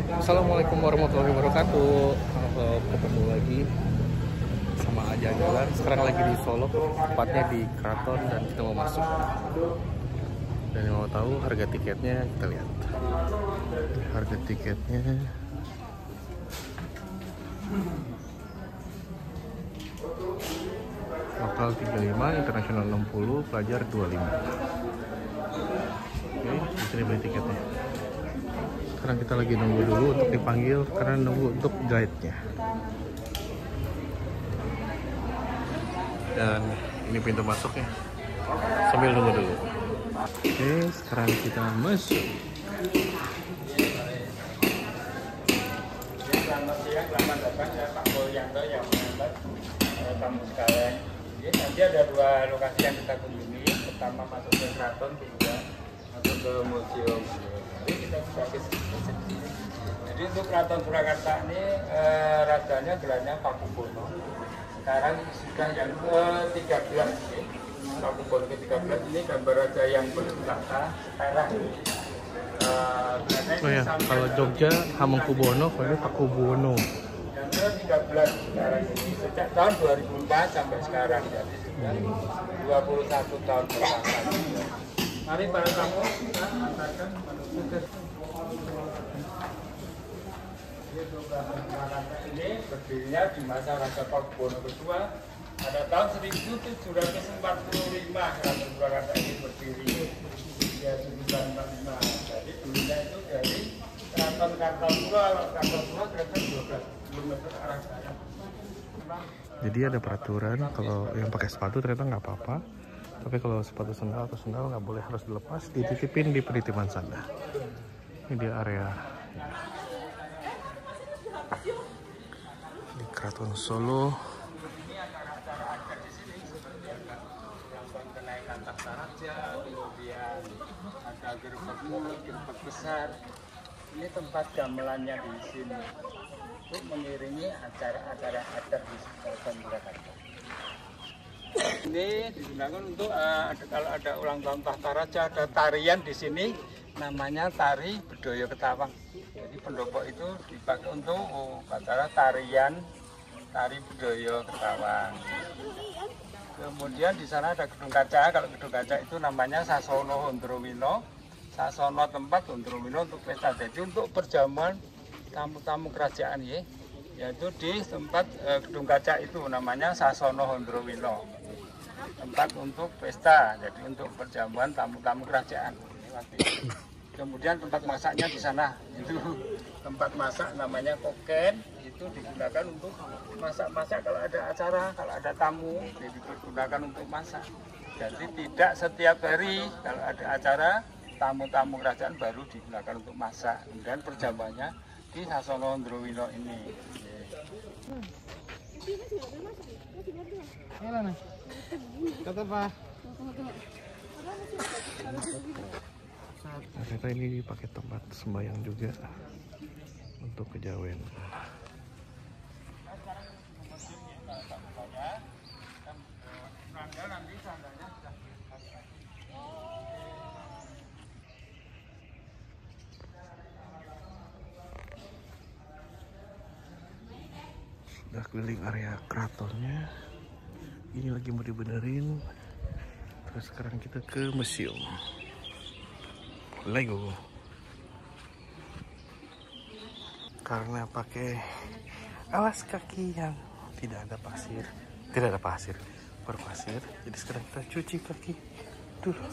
Assalamualaikum warahmatullahi wabarakatuh. Ketemu lagi sama Aja Jalan. Sekarang lagi di Solo, tepatnya di Keraton, dan kita mau masuk. Dan yang mau tahu harga tiketnya, kita lihat. Harga tiketnya lokal 35, internasional 60, pelajar 25. Oke, di sini beli tiketnya. Sekarang kita lagi nunggu dulu untuk dipanggil karena nunggu untuk guide-nya. Dan ini pintu masuknya. Sambil nunggu dulu. Oke, sekarang kita masuk. Selamat siang, selamat datang ya Pak Mulyanto yang mengantar tamu sekalian. Nanti ada dua lokasi yang kita kunjungi. Pertama masuk ke keraton, kedua masuk ke museum. Jadi kita sudah ke sini. Jadi untuk Keraton Surakarta ini rajanya gelarnya Pakubono. Sekarang sudah yang ke-13. Pakubono ke-13 ini gambar raja yang bertahta sekarang. Oh ya, kalau Jogja Hamengkubuwono, kalau ini Pakubuwono. Yang ke-13 sekarang ini sejak tahun 2004 sampai sekarang, jadi sudah 21 tahun belakang. Mari para tamu kita antarkan menuju ke ini berdirinya di masa Raja Pakubuwono kedua pada tahun 1745. Keraton Surakarta ini berdiri ya 1745. Jadi dulunya itu dari Keraton Kartosura, kira-kira 12 km arah barat. Jadi ada peraturan kalau yang pakai sepatu ternyata nggak apa-apa, tapi kalau sepatu sandal atau sandal nggak boleh, harus dilepas, dititipin di penitipan sana. Ini dia area di Keraton Solo. Ini acara-acara adat di sini seperti yang kenaikan takhta raja, kemudian ada gerbek besar. Ini tempat gamelannya di sini untuk mengiringi acara-acara adat di Keraton Surakarta. Ini digunakan untuk kalau ada ulang tahun takhta raja, ada tarian di sini namanya tari Bedoyo Ketawang. Jadi pendopo itu dipakai untuk acara tarian tari Bedoyo Ketawang. Kemudian di sana ada gedung kaca. Kalau gedung kaca itu namanya Sasono Hondrowilo. Sasono tempat Hondrowilo untuk pesta. Jadi untuk perjamuan tamu-tamu kerajaan ya, yaitu di tempat gedung kaca itu namanya Sasono Hondrowilo. Tempat untuk pesta, jadi untuk perjamuan tamu-tamu kerajaan. Kemudian tempat masaknya di sana, itu tempat masak namanya koken, itu digunakan untuk masak-masak kalau ada acara, kalau ada tamu, digunakan untuk masak. Jadi tidak setiap hari kalau ada acara, tamu-tamu kerajaan baru digunakan untuk masak. Kemudian perjamuannya di Sasono Hondrowilo ini. Ternyata ini dipakai tempat sembahyang juga untuk kejawen. Sudah keliling area keratonnya, ini lagi mau dibenerin. Terus sekarang kita ke museum Lego. Karena pakai alas kaki yang tidak ada pasir, berpasir. Jadi sekarang kita cuci kaki dulu.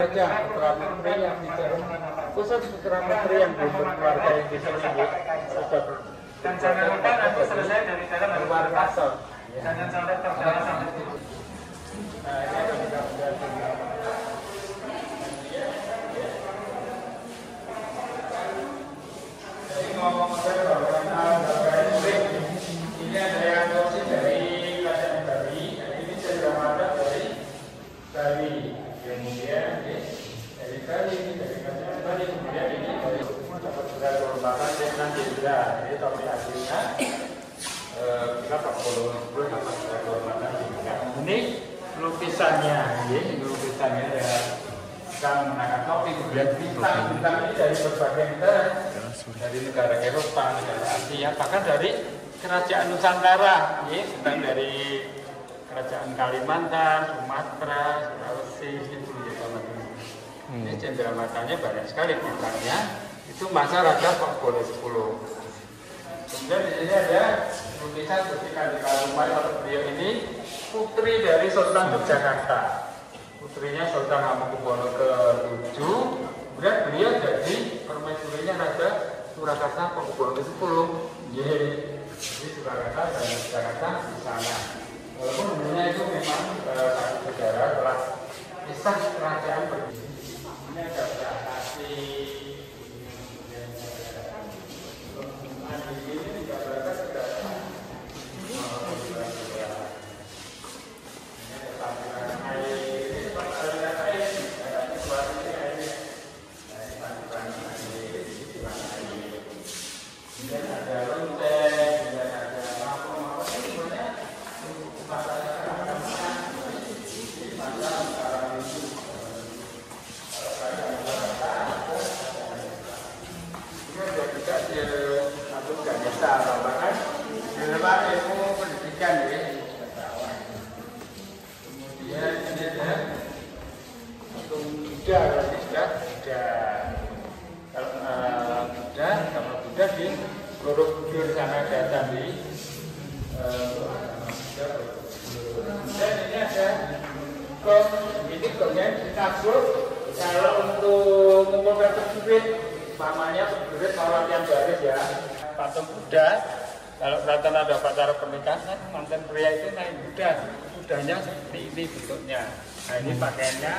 Saja putra putri yang khusus putra putri yang belum berkeluarga yang di sini sudah dan jangan lupa nanti selesai dari dalam luar kasur. Jangan sampai terbawa sampai itu. Jadi ngomong-ngomong ini ada yang versi dari kerajaan Bali, ini cenderamata dari Bali. Kemudian dari Bali ini dari kerajaan Bali, kemudian ini dari dapat kehormatan dengan Jenderal. Jadi topik aslinya kita Pakubono dapat kehormatan. Ini lukisannya, ini lukisannya ya bisa menggunakan topi. Kemudian bintang ini dari berbagai negara, dari negara Eropa, negara Asia, bahkan dari kerajaan Nusantara, ya, sedang dari kerajaan Kalimantan, Sumatera, Sulawesi, itu ya teman-teman. Ini cenderamata-nya banyak sekali bintangnya. Itu masa Raja Pakubuwono X. Kemudian di sini ada lukisan Gusti Kanjeng Rumah. Beliau ini putri dari Sultan Yogyakarta, putrinya Sultan Hamengkubuwono ke-7. Kemudian beliau jadi permaisurinya Raja Surakarta Pakubuwono X. Jadi Surakarta dan Yogyakarta di sana. Walaupun dulunya itu memang satu negara telah pisah kerajaan berbeda. Ini ada prestasi. Di Borobudur sana datang di dan ini ada gong, ini gongnya ditabur kalau untuk mengumpulkan prajurit, namanya prajurit mau latihan baris ya. Patung kuda, kalau keraton ada upacara pernikahan, mantan pria itu naik kuda, kudanya seperti ini bentuknya. Nah ini pakaiannya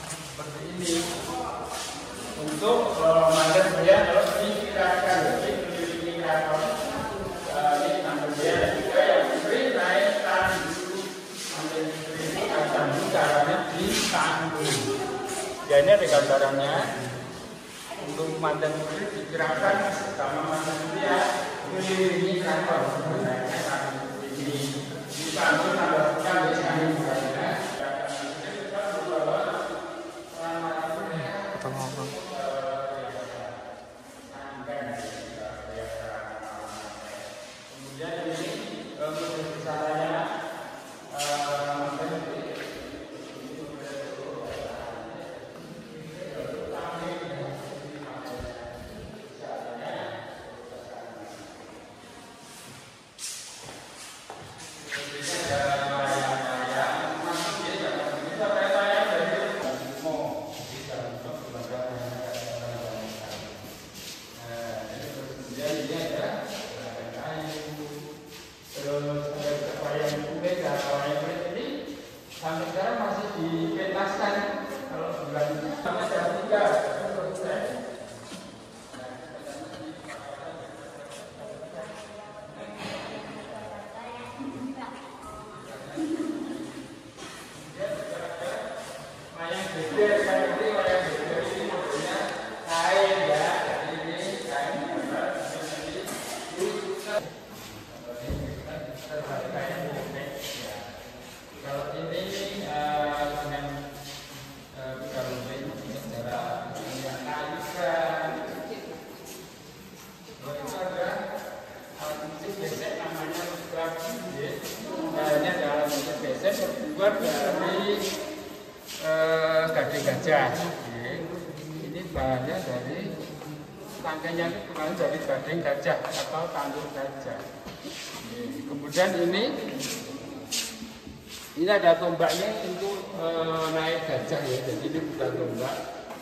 seperti ini. Untuk mantan pria kalau dikirakan ini keraton ini mantan pria dan juga yang putri naik tandu. Mantan putri ini tandu caranya ditandu. Ya ini ada gambarannya. Untuk mantan putri dikirakan sama mantan pria ini keraton. Naiknya tandu ini ditandu tambahkan di sini. Terbuat dari gading gajah. Ini bahannya dari tangkainya itu bukan dari gading gajah atau tandur gajah. Kemudian ini ada tombaknya untuk naik gajah ya. Jadi ini bukan tombak,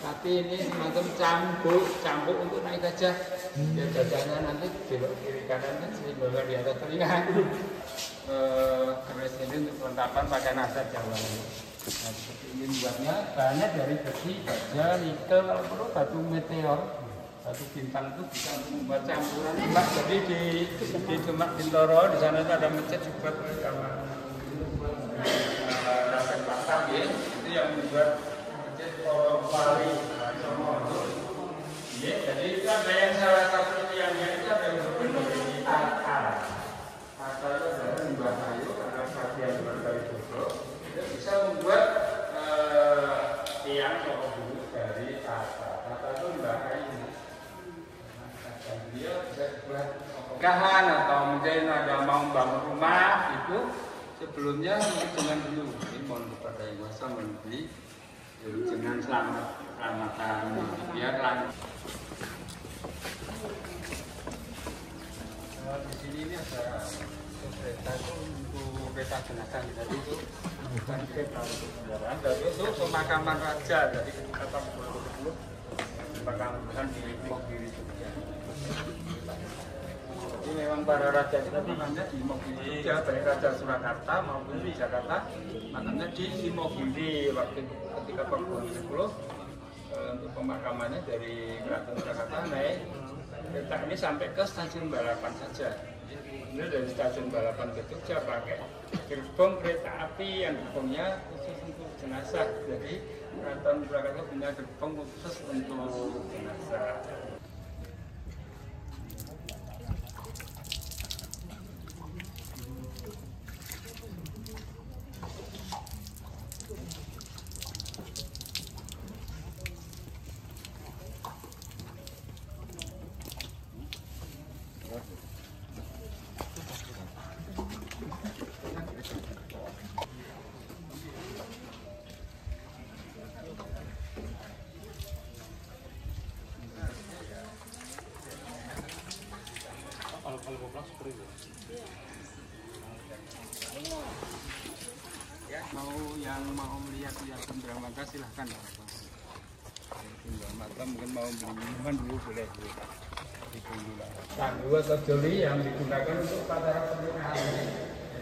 tapi ini semacam cambuk untuk naik gajah. Biar gajahnya nanti belok kiri kanan sehingga di atas telinga. Keris ini untuk kelengkapan pakai nasa Jawa. Nah, seperti ini buatnya bahannya dari besi, baja, nikel, kalau perlu batu meteor, batu bintang itu bisa untuk membuat campuran. Jadi di Demak Bintoro di sana itu ada masjid juga sama Raden Pasang ya, itu yang membuat masjid Porowali. Ya, jadi itu ada yang salah satu tiangnya itu ada yang berbentuk tatar. Tatar itu adalah limbah kayu karena bagian berkali duduk, itu bisa membuat tiang atau pernikahan atau mungkin ada mau bangun rumah itu sebelumnya jangan dulu. Ini mohon kepada yang kuasa membeli jangan selamatan biar lanjut. Di sini ini ada kereta itu untuk kereta jenazah tadi itu bukan kereta untuk kendaraan, tapi untuk pemakaman raja. Jadi kata dulu pemakaman di Mogiri Jogja. Jadi memang para raja itu makamnya di Mogiri Jogja, baik Raja Surakarta maupun di Jakarta makamnya di Imogiri. Waktu ketika tahun 10 untuk pemakamannya dari Keraton Surakarta naik kereta ini sampai ke stasiun balapan saja. Ini dari stasiun balapan ke Jogja pakai gerbong kereta api yang gerbongnya khusus untuk jenazah. Jadi Keraton Surakarta punya gerbong khusus untuk jenazah. Yang mau melihat cendrawasih silahkan. Cendrawasih mungkin mau beli minuman dulu boleh. Tandu atau joli yang digunakan untuk upacara pernikahan.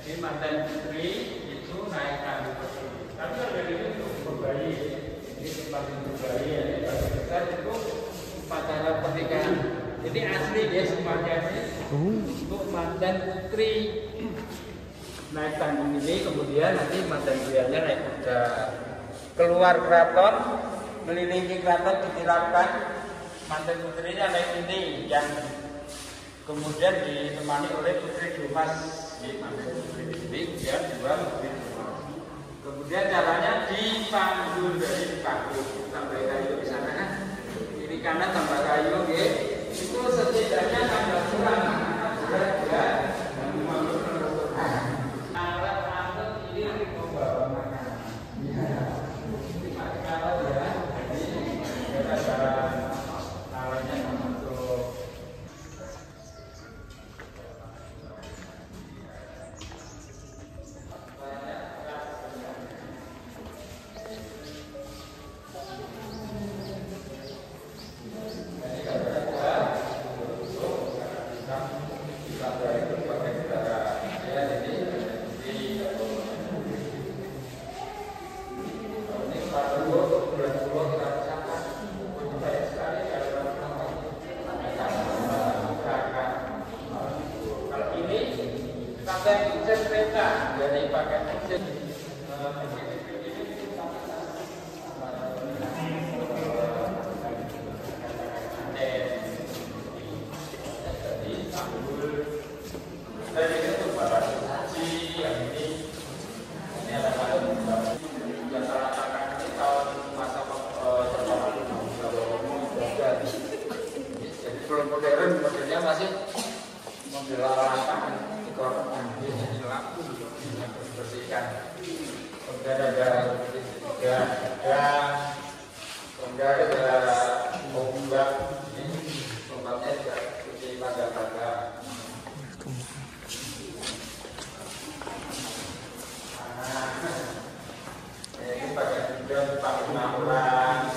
Jadi mantan putri itu naik tandu tersebut. Tapi kalau itu untuk bayi, ini tempat untuk bayi ya. Kalau besar itu upacara pernikahan. Jadi asli ya semuanya ini untuk mantan putri. Naik tanggung ini, kemudian nanti mantan prianya naik kuda keluar keraton, melilingi keraton, dikirapkan mantan putrinya naik ini yang kemudian ditemani oleh putri Dumas. Mantan putri ini kemudian dua putri Dumas. Kemudian caranya dipanggul dari panggung sampai kayu di sana. Kiri kanan tambah kayu, ya. Itu setidaknya tambah kurang. Kereta dari pakai mesin dari itu para haji yang ini adalah masyarakat ini tahun masa jadi belum modern, modelnya masih model lapangan. Bersihkan. Kemudian ada kemudian ada ombak. Ombaknya juga seperti tangga-tangga. Ini pakai bidon pangunahulan.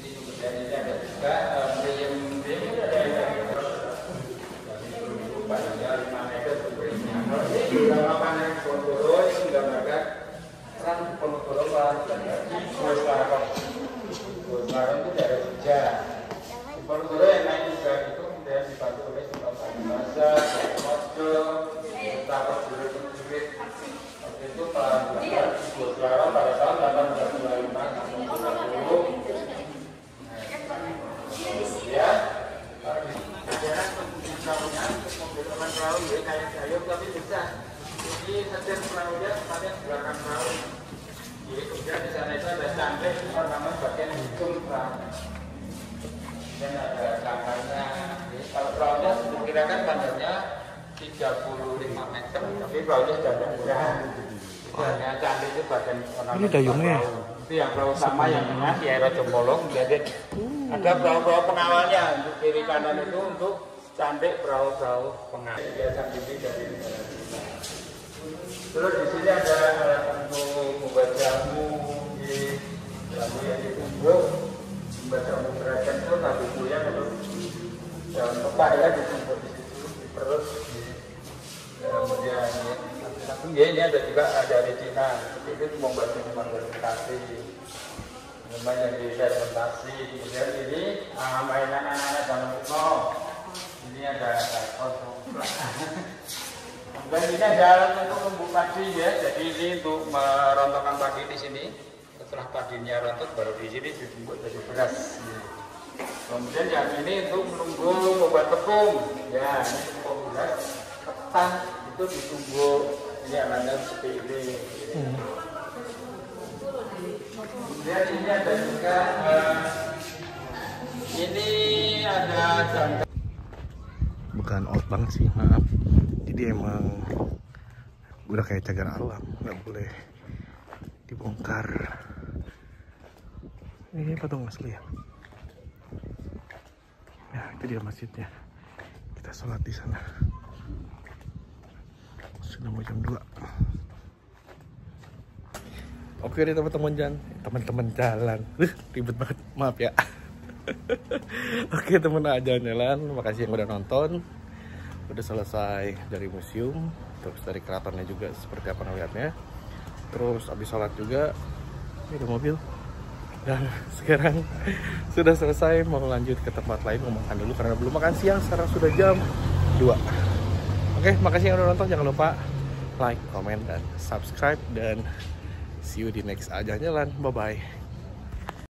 Ini kemudian ini ada juga meriam ini ada kalau panen Ponorogo itu gambarkan kan Ponorogo di Boswarok. Boswarok itu daerah Jogja. Ponorogo yang naik juga itu kemudian dibantu oleh Sultan Basa, Mojo, Utara Jurit. Waktu itu Pak Boswarok pada tahun 1825 ya. Mobil perahu ya kayak kayu tapi bisa. Jadi setir perahunya tempatnya di belakang perahu. Jadi kemudian di sana itu ada cangkir namanya bagian ujung perahu. Dan ada cangkarnya. Kalau perahunya diperkirakan panjangnya 35 meter, tapi baunya sudah murah. Misalnya candi itu bagian Ini dayungnya. Itu yang perahu sama yang tengah di Aero Jombolong. Jadi ada perahu-perahu pengawalnya untuk kiri kanan itu untuk cantik perahu-perahu pengawal. Biasa ini dari negara Cina. Terus di sini ada alat untuk membuat jamu, jamu yang ditumbuk, membuat jamu kerajaan itu tapi kuliah kalau daun pepaya ditumbuk di situ, di perut. Kemudian ini ada juga dari Cina, seperti itu membuat minuman fermentasi, minuman yang difermentasi. Kemudian ini mainan anak-anak zaman kuno. Ini ada dan ini ada alat untuk membuk padi ya. Jadi ini untuk merontokkan padi di sini. Setelah padinya rontok baru di sini ditumbuk jadi beras. Kemudian yang ini untuk menunggu membuat tepung. Ya, ini tepung beras. Ketan itu ditumbuk. Ini alatnya seperti ini. Kemudian ini ada juga ini ada jangka. Bukan out banget sih, maaf. Jadi emang udah kayak cagar alam, nggak boleh dibongkar. Ini patung asli ya. Ya, itu dia masjidnya. Kita sholat di sana. Sudah mau jam 2. Oke deh teman-teman jalan. Ribet banget, maaf ya. Oke teman jalan. Makasih yang udah nonton. Udah selesai dari museum, terus dari keratonnya juga seperti apa ngeliatnya. Terus habis sholat juga, ini ada mobil. Dan sekarang sudah selesai, mau lanjut ke tempat lain, mau makan dulu karena belum makan siang. Sekarang sudah jam 2. Oke, makasih yang udah nonton. Jangan lupa like, comment, dan subscribe. Dan see you di next Ajang Jalan. Bye-bye.